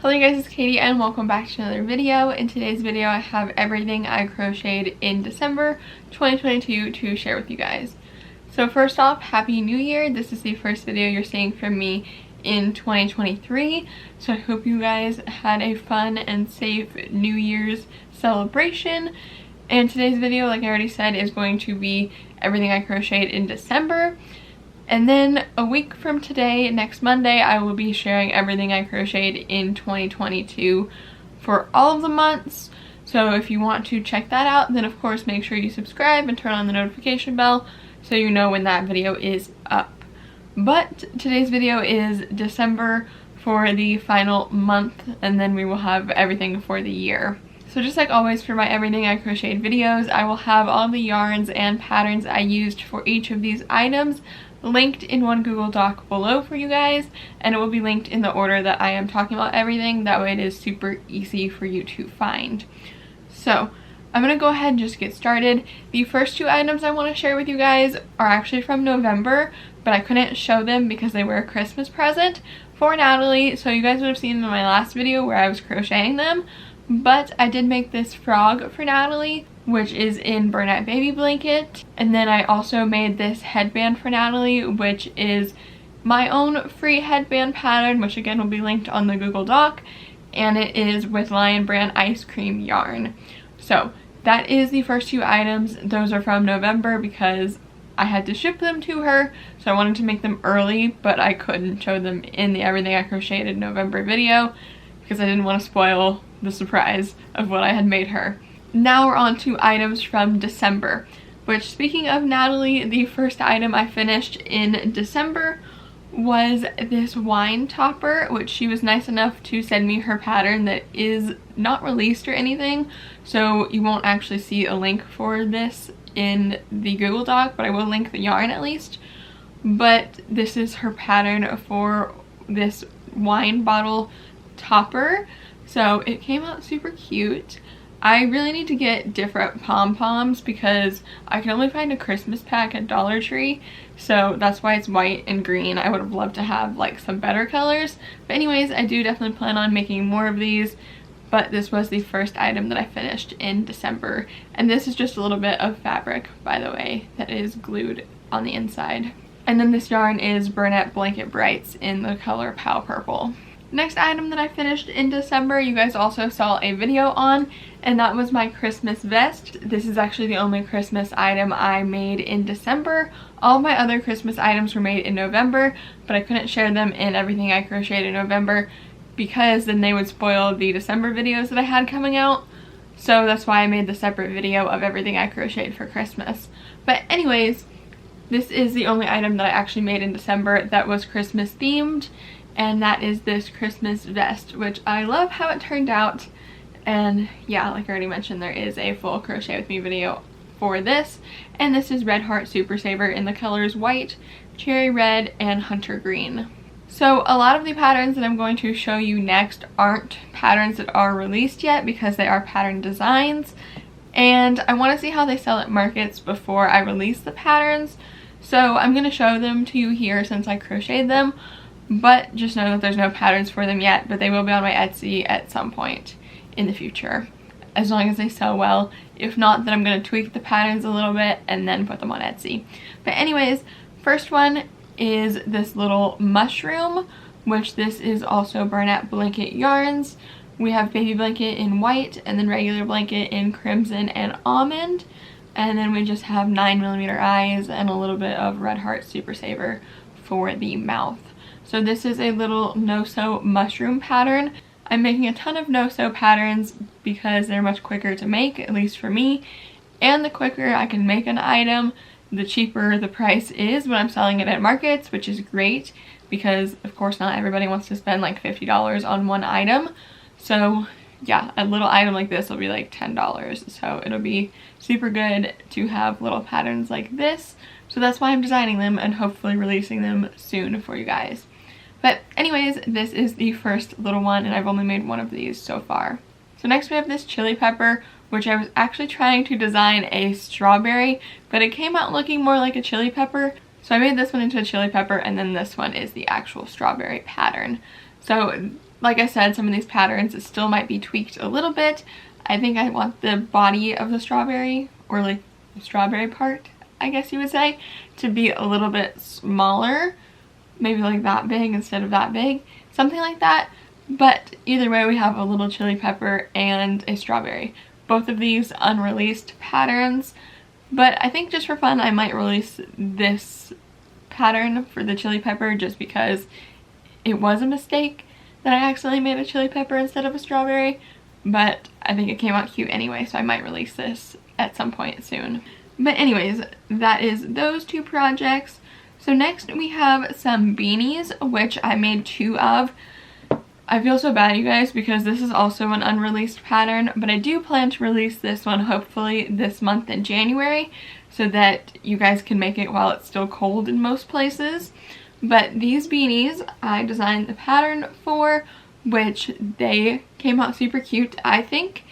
Hello you guys, it's Katie and welcome back to another video. In today's video I have everything I crocheted in December 2022 to share with you guys. So first off, Happy New Year. This is the first video you're seeing from me in 2023. So I hope you guys had a fun and safe New Year's celebration. And today's video, like I already said, is going to be everything I crocheted in December. And then a week from today, next Monday, I will be sharing everything I crocheted in 2022 for all of the months. So if you want to check that out, then of course make sure you subscribe and turn on the notification bell so you know when that video is up. But today's video is December for the final month, and then we will have everything for the year. So just like always for my everything I crocheted videos, I will have all the yarns and patterns I used for each of these items linked in one Google Doc below for you guys, and it will be linked in the order that I am talking about everything. That way it is super easy for you to find. So I'm gonna go ahead and just get started. The first two items I want to share with you guys are actually from November, but I couldn't show them because they were a Christmas present for Natalie. So you guys would have seen them in my last video where I was crocheting them, but I did make this frog for Natalie, which is in Bernat Baby Blanket. And then I also made this headband for Natalie, which is my own free headband pattern, which again will be linked on the Google Doc, and it is with Lion Brand ice cream yarn. So that is the first two items. Those are from November because I had to ship them to her, so I wanted to make them early, but I couldn't show them in the Everything I Crocheted November video because I didn't want to spoil the surprise of what I had made her. Now we're on to items from December, which, speaking of Natalie, the first item I finished in December was this wine topper, which she was nice enough to send me her pattern that is not released or anything, so you won't actually see a link for this in the Google Doc, but I will link the yarn at least. But this is her pattern for this wine bottle topper, so it came out super cute. I really need to get different pom-poms because I can only find a Christmas pack at Dollar Tree, so that's why it's white and green. I would have loved to have like some better colors, but anyways, I do definitely plan on making more of these. But this was the first item that I finished in December, and this is just a little bit of fabric, by the way, that is glued on the inside. And then this yarn is Bernat Blanket Brights in the color Pow Purple. Next item that I finished in December, you guys also saw a video on, and that was my Christmas vest. This is actually the only Christmas item I made in December. All of my other Christmas items were made in November, but I couldn't share them in Everything I Crocheted in November because then they would spoil the December videos that I had coming out. So that's why I made the separate video of everything I crocheted for Christmas. But anyways, this is the only item that I actually made in December that was Christmas themed, and that is this Christmas vest, which I love how it turned out. And yeah, like I already mentioned, there is a full crochet with me video for this, and this is Red Heart Super Saver in the colors white, cherry red, and hunter green. So a lot of the patterns that I'm going to show you next aren't patterns that are released yet because they are pattern designs, and I want to see how they sell at markets before I release the patterns. So I'm going to show them to you here since I crocheted them, but just know that there's no patterns for them yet, but they will be on my Etsy at some point in the future, as long as they sell well. If not, then I'm going to tweak the patterns a little bit and then put them on Etsy. But anyways, first one is this little mushroom, which this is also Bernat Blanket yarns. We have Baby Blanket in white, and then regular blanket in crimson and almond. And then we just have 9mm eyes and a little bit of Red Heart Super Saver for the mouth. So this is a little no-sew mushroom pattern. I'm making a ton of no-sew patterns because they're much quicker to make, at least for me. And the quicker I can make an item, the cheaper the price is when I'm selling it at markets, which is great because of course not everybody wants to spend like $50 on one item. So yeah, a little item like this will be like $10. So it'll be super good to have little patterns like this. So that's why I'm designing them and hopefully releasing them soon for you guys. But anyways, this is the first little one, and I've only made one of these so far. So next we have this chili pepper, which I was actually trying to design a strawberry, but it came out looking more like a chili pepper. So I made this one into a chili pepper, and then this one is the actual strawberry pattern. So like I said, some of these patterns still might be tweaked a little bit. I think I want the body of the strawberry, or like the strawberry part, I guess you would say, to be a little bit smaller. Maybe like that big instead of that big. Something like that. But either way, we have a little chili pepper and a strawberry. Both of these unreleased patterns. But I think just for fun, I might release this pattern for the chili pepper just because it was a mistake that I accidentally made a chili pepper instead of a strawberry. But I think it came out cute anyway, so I might release this at some point soon. But anyways, that is those two projects. So next we have some beanies, which I made 2 of. I feel so bad, you guys, because this is also an unreleased pattern, but I do plan to release this one hopefully this month in January so that you guys can make it while it's still cold in most places. But these beanies I designed the pattern for, which they came out super cute, I think.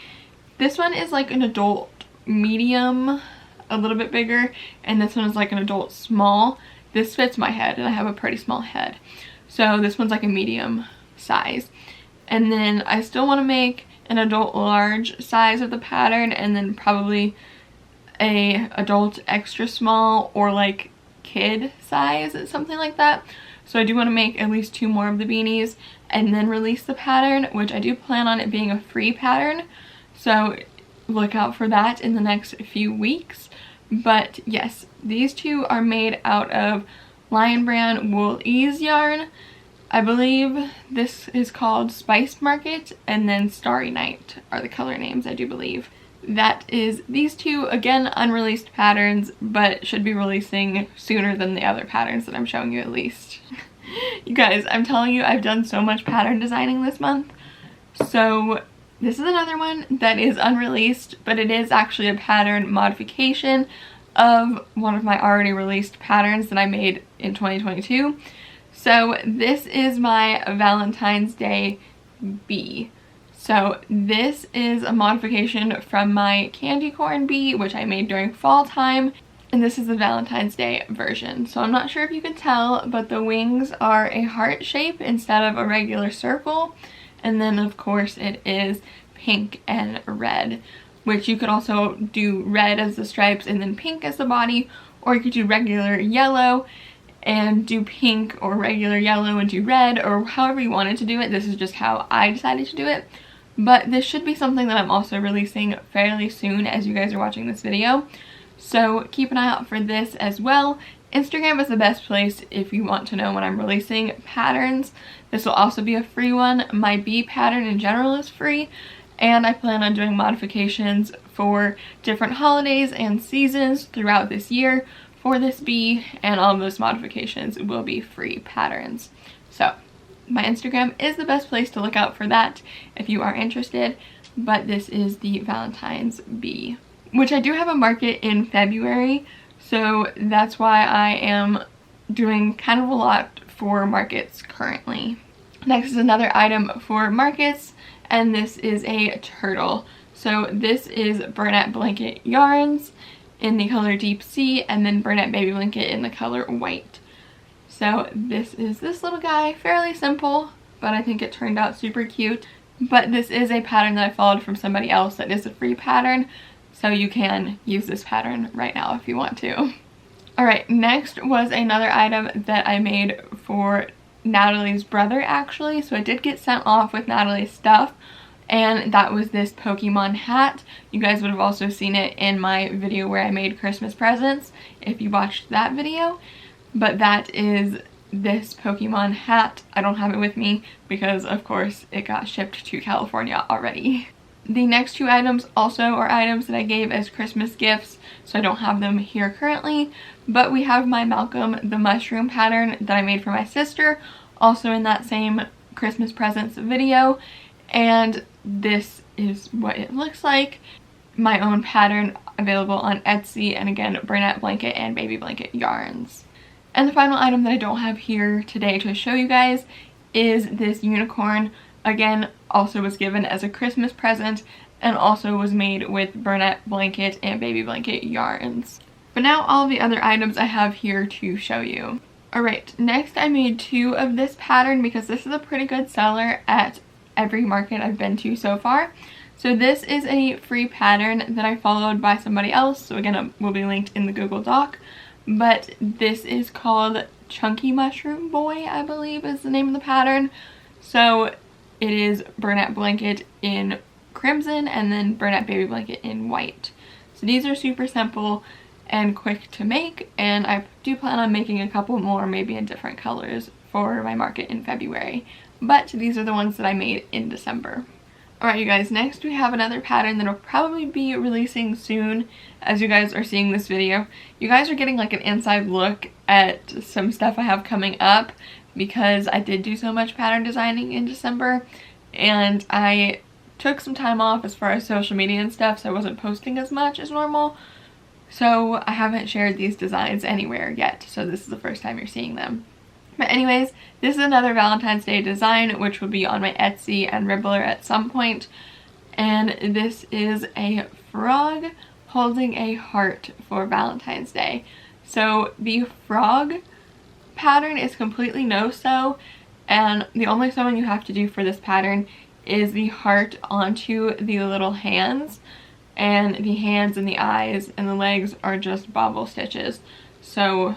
This one is like an adult medium, a little bit bigger, and this one is like an adult small. This fits my head, and I have a pretty small head. So this one's like a medium size. And then I still want to make an adult large size of the pattern, and then probably a adult extra small or like kid size, something like that. So I do want to make at least 2 more of the beanies and then release the pattern, which I do plan on it being a free pattern. So look out for that in the next few weeks. But yes, these 2 are made out of Lion Brand Wool Ease yarn. I believe this is called Spice Market, and then Starry Night are the color names, I do believe. That is these 2, again, unreleased patterns, but should be releasing sooner than the other patterns that I'm showing you at least. You guys, I'm telling you, I've done so much pattern designing this month. So this is another one that is unreleased, but it is actually a pattern modification of one of my already released patterns that I made in 2022. So this is my Valentine's Day bee. So this is a modification from my candy corn bee, which I made during fall time. And this is the Valentine's Day version. So I'm not sure if you can tell, but the wings are a heart shape instead of a regular circle. And then of course it is pink and red, which you could also do red as the stripes and then pink as the body, or you could do regular yellow and do pink, or regular yellow and do red, or however you wanted to do it. This is just how I decided to do it. But this should be something that I'm also releasing fairly soon as you guys are watching this video. So keep an eye out for this as well. Instagram is the best place if you want to know when I'm releasing patterns. This will also be a free one. My bee pattern in general is free, and I plan on doing modifications for different holidays and seasons throughout this year for this bee, and all of those modifications will be free patterns. So my Instagram is the best place to look out for that if you are interested. But this is the Valentine's bee, which I do have a market in February, so that's why I am doing kind of a lot for markets currently. Next is another item for markets, and this is a turtle. So this is Bernat Blanket yarns in the color Deep Sea, and then Bernat Baby Blanket in the color White. So this is this little guy, fairly simple, but I think it turned out super cute. But this is a pattern that I followed from somebody else that is a free pattern, so you can use this pattern right now if you want to. Alright, next was another item that I made for Natalie's brother actually, so I did get sent off with Natalie's stuff, and that was this Pokemon hat. You guys would have also seen it in my video where I made Christmas presents if you watched that video. But that is this Pokemon hat. I don't have it with me because of course it got shipped to California already. The next 2 items also are items that I gave as Christmas gifts, so I don't have them here currently. But we have my Malcolm the Mushroom pattern that I made for my sister, also in that same Christmas presents video. And this is what it looks like. My own pattern available on Etsy, and again, Bernat Blanket and Baby Blanket yarns. And the final item that I don't have here today to show you guys is this unicorn. Again, also was given as a Christmas present, and also was made with Bernat Blanket and Baby Blanket yarns. But now all the other items I have here to show you. Alright, next I made 2 of this pattern because this is a pretty good seller at every market I've been to so far. So this is a free pattern that I followed by somebody else, so again it will be linked in the Google Doc, but this is called Chunky Mushroom Boy, I believe is the name of the pattern. So it is Bernat Blanket in crimson and then Bernat Baby Blanket in white. So these are super simple and quick to make, and I do plan on making a couple more, maybe in different colors, for my market in February. But these are the ones that I made in December. Alright you guys, next we have another pattern that will probably be releasing soon as you guys are seeing this video. You guys are getting like an inside look at some stuff I have coming up because I did do so much pattern designing in December, and I took some time off as far as social media and stuff, so I wasn't posting as much as normal. So I haven't shared these designs anywhere yet, so this is the first time you're seeing them. But anyways, this is another Valentine's Day design, which will be on my Etsy and Ribbler at some point. And this is a frog holding a heart for Valentine's Day. So the frog pattern is completely no-sew, and the only sewing you have to do for this pattern is the heart onto the little hands, and the hands and the eyes and the legs are just bobble stitches. So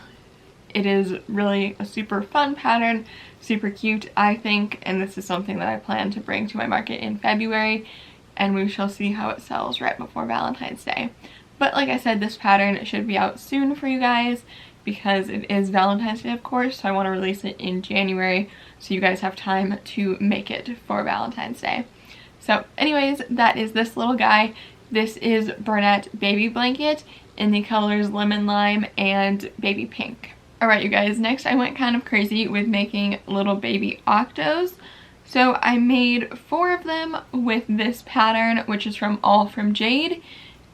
it is really a super fun pattern, super cute I think, and this is something that I plan to bring to my market in February, and we shall see how it sells right before Valentine's Day. But like I said, this pattern should be out soon for you guys because it is Valentine's Day of course, so I want to release it in January so you guys have time to make it for Valentine's Day. So anyways, that is this little guy. This is Bernat Baby Blanket in the colors Lemon Lime and Baby Pink. Alright you guys, next I went kind of crazy with making little baby octos. So I made 4 of them with this pattern, which is from All From Jade.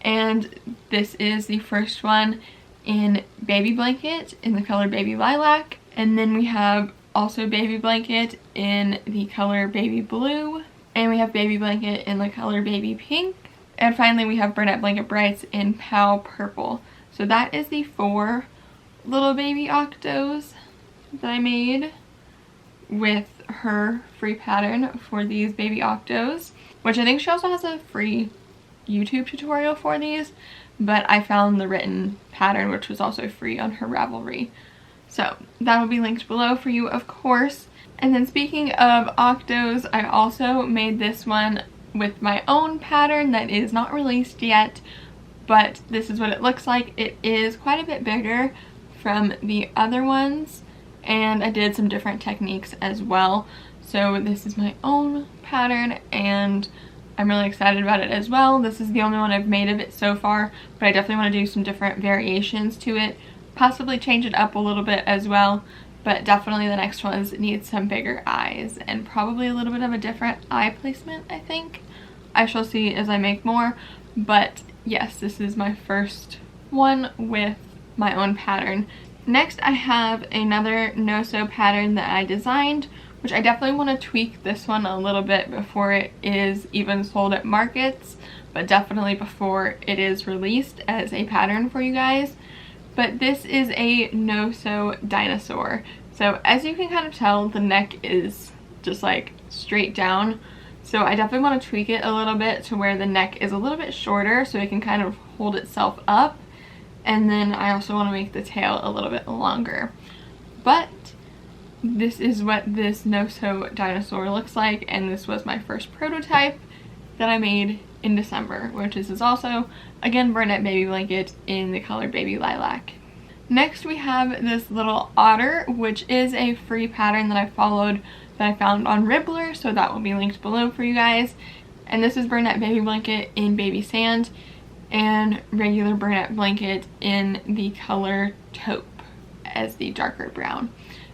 And this is the first one in Baby Blanket in the color Baby Lilac. And then we have also Baby Blanket in the color Baby Blue. And we have Baby Blanket in the color Baby Pink. And finally we have Bernat Blanket Brights in Pal Purple. So that is the 4 little baby octos that I made with her free pattern for these baby octos, which I think she also has a free YouTube tutorial for these, but I found the written pattern which was also free on her Ravelry. So that will be linked below for you of course. And then speaking of octos, I also made this one with my own pattern that is not released yet, but this is what it looks like. It is quite a bit bigger from the other ones, and I did some different techniques as well. So this is my own pattern and I'm really excited about it as well. This is the only one I've made of it so far, but I definitely want to do some different variations to it, possibly change it up a little bit as well, but definitely the next ones need some bigger eyes and probably a little bit of a different eye placement, I think. I shall see as I make more, but yes, this is my first one with my own pattern. Next I have another no-sew pattern that I designed, which I definitely want to tweak this one a little bit before it is even sold at markets, but definitely before it is released as a pattern for you guys. But this is a no-sew dinosaur. So as you can kind of tell, the neck is just like straight down. So I definitely want to tweak it a little bit to where the neck is a little bit shorter so it can kind of hold itself up. And then I also want to make the tail a little bit longer. But this is what this no-sew dinosaur looks like, and this was my first prototype that I made in December, which is also, again, Bernat Baby Blanket in the color Baby Lilac. Next we have this little otter, which is a free pattern that I followed that I found on Ribbler, so that will be linked below for you guys. And this is Bernat Baby Blanket in Baby Sand and regular Bernat Blanket in the color Taupe as the darker brown.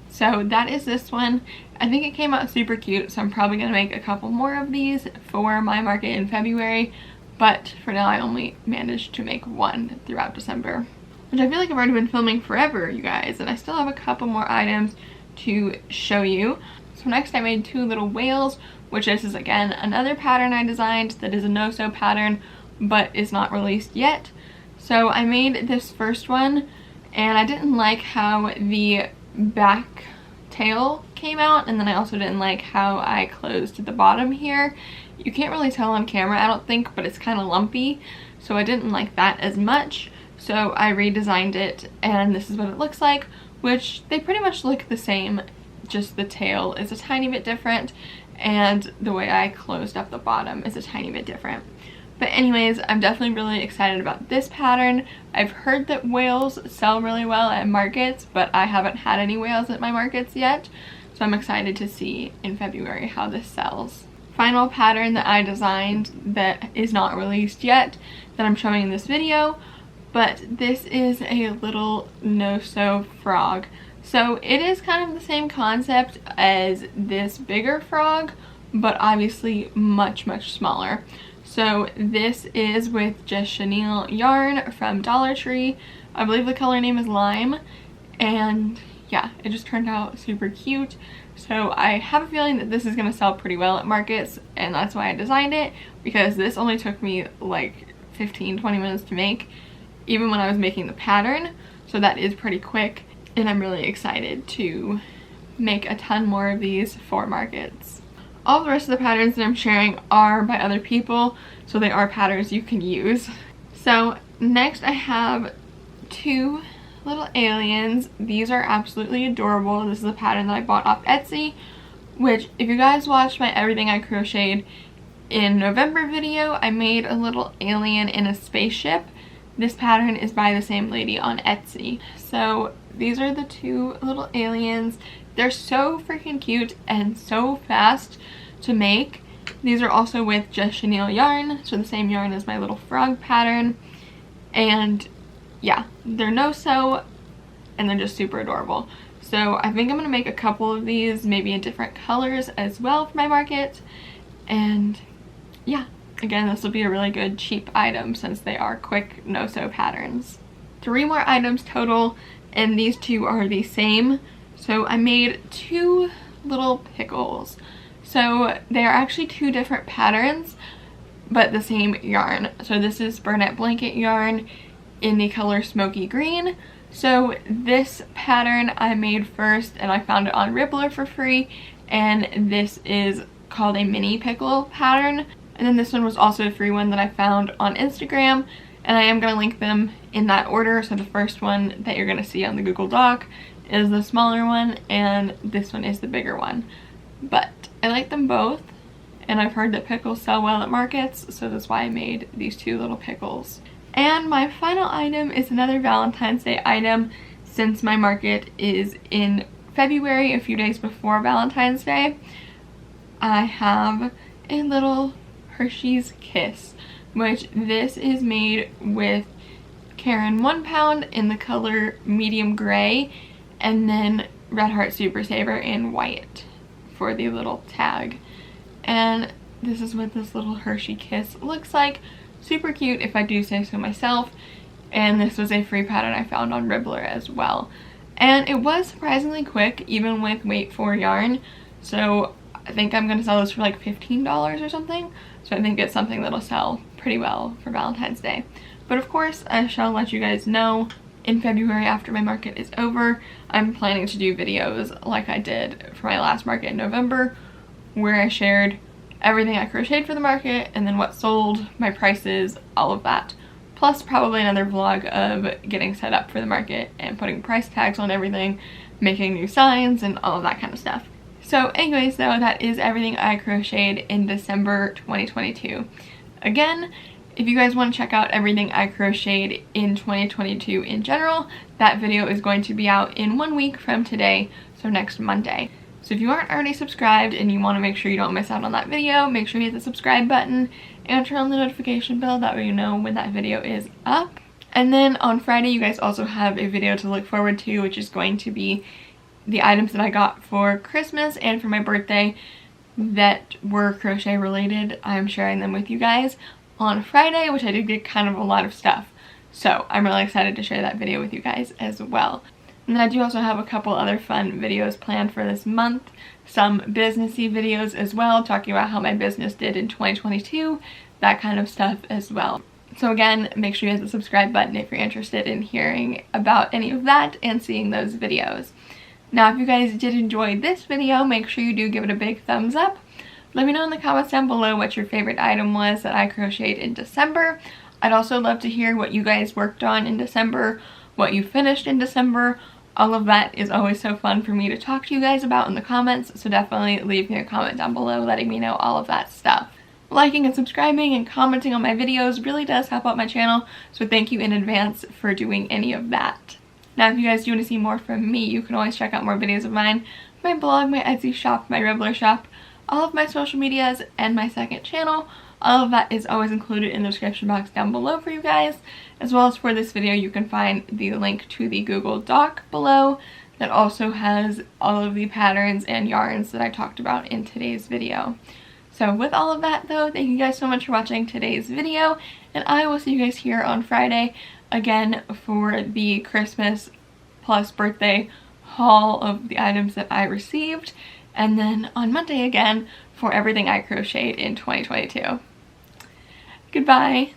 So that is this one. I think it came out super cute, so I'm probably going to make a couple more of these for my market in February, but for now I only managed to make one throughout December, which I feel like I've already been filming forever, you guys, and I still have a couple more items to show you. So next I made 2 little whales, which this is again another pattern I designed that is a no-sew pattern but is not released yet. So I made this first one and I didn't like how the back tail came out, and then I also didn't like how I closed the bottom here. You can't really tell on camera, I don't think, but it's kind of lumpy, so I didn't like that as much. So I redesigned it, and this is what it looks like, which they pretty much look the same, just the tail is a tiny bit different, and the way I closed up the bottom is a tiny bit different. But anyways, I'm definitely really excited about this pattern. I've heard that whales sell really well at markets, but I haven't had any whales at my markets yet, so I'm excited to see in February how this sells. Final pattern that I designed that is not released yet that I'm showing in this video, but this is a little no-sew frog. So it is kind of the same concept as this bigger frog, but obviously much smaller. So this is with just chenille yarn from Dollar Tree. I believe the color name is Lime, and yeah, it just turned out super cute. So I have a feeling that this is going to sell pretty well at markets, and that's why I designed it, because this only took me like 15-20 minutes to make, even when I was making the pattern, so that is pretty quick, and I'm really excited to make a ton more of these for markets. All the rest of the patterns that I'm sharing are by other people, so they are patterns you can use. So next I have two little aliens. These are absolutely adorable. This is a pattern that I bought off Etsy, which if you guys watched my Everything I Crocheted in November video, I made a little alien in a spaceship. This pattern is by the same lady on Etsy. So these are the two little aliens. They're so freaking cute and so fast to make. These are also with just chenille yarn, so the same yarn as my little frog pattern. And yeah, they're no-sew and they're just super adorable. So I think I'm going to make a couple of these, maybe in different colors as well for my market. And yeah, again, this will be a really good cheap item since they are quick no-sew patterns. 3 more items total, and these two are the same. So I made 2 little pickles. So they are actually 2 different patterns, but the same yarn. So this is Burnett Blanket yarn in the color Smoky Green. So this pattern I made first, and I found it on Ribbler for free, and this is called a mini pickle pattern. And then this one was also a free one that I found on Instagram, and I am going to link them in that order. So the first one that you're going to see on the Google Doc is the smaller one, and this one is the bigger one. But I like them both, and I've heard that pickles sell well at markets, so that's why I made these 2 little pickles. And my final item is another Valentine's Day item, since my market is in February, a few days before Valentine's Day. I have a little Hershey's Kiss, which this is made with Karen 1 pound in the color medium gray, and then Red Heart Super Saver in white for the little tag. And this is what this little Hershey Kiss looks like. Super cute if I do say so myself, and this was a free pattern I found on Ribbler as well. And it was surprisingly quick, even with weight 4 yarn, so I think I'm going to sell this for like $15 or something, so I think it's something that'll sell pretty well for Valentine's Day. But of course, I shall let you guys know in February after my market is over. I'm planning to do videos like I did for my last market in November, where I shared everything I crocheted for the market, and then what sold, my prices, all of that. Plus probably another vlog of getting set up for the market and putting price tags on everything, making new signs, and all of that kind of stuff. So anyways, though, that is everything I crocheted in December 2022. Again, if you guys want to check out everything I crocheted in 2022 in general, that video is going to be out in 1 week from today, so next Monday. So if you aren't already subscribed and you want to make sure you don't miss out on that video, make sure you hit the subscribe button and turn on the notification bell, that way you know when that video is up. And then on Friday, you guys also have a video to look forward to, which is going to be the items that I got for Christmas and for my birthday that were crochet related. I'm sharing them with you guys on Friday, which I did get kind of a lot of stuff. So I'm really excited to share that video with you guys as well. And then I do also have a couple other fun videos planned for this month. Some businessy videos as well, talking about how my business did in 2022, that kind of stuff as well. So again, make sure you hit the subscribe button if you're interested in hearing about any of that and seeing those videos. Now if you guys did enjoy this video, make sure you do give it a big thumbs up. Let me know in the comments down below what your favorite item was that I crocheted in December. I'd also love to hear what you guys worked on in December, what you finished in December. All of that is always so fun for me to talk to you guys about in the comments, so definitely leave me a comment down below letting me know all of that stuff. Liking and subscribing and commenting on my videos really does help out my channel, so thank you in advance for doing any of that. Now if you guys do want to see more from me, you can always check out more videos of mine, my blog, my Etsy shop, my Rebler shop, all of my social medias, and my second channel. All of that is always included in the description box down below for you guys, as well as for this video you can find the link to the Google Doc below that also has all of the patterns and yarns that I talked about in today's video. So with all of that though, thank you guys so much for watching today's video, and I will see you guys here on Friday again for the Christmas plus birthday haul of the items that I received, and then on Monday again for everything I crocheted in 2022. Goodbye!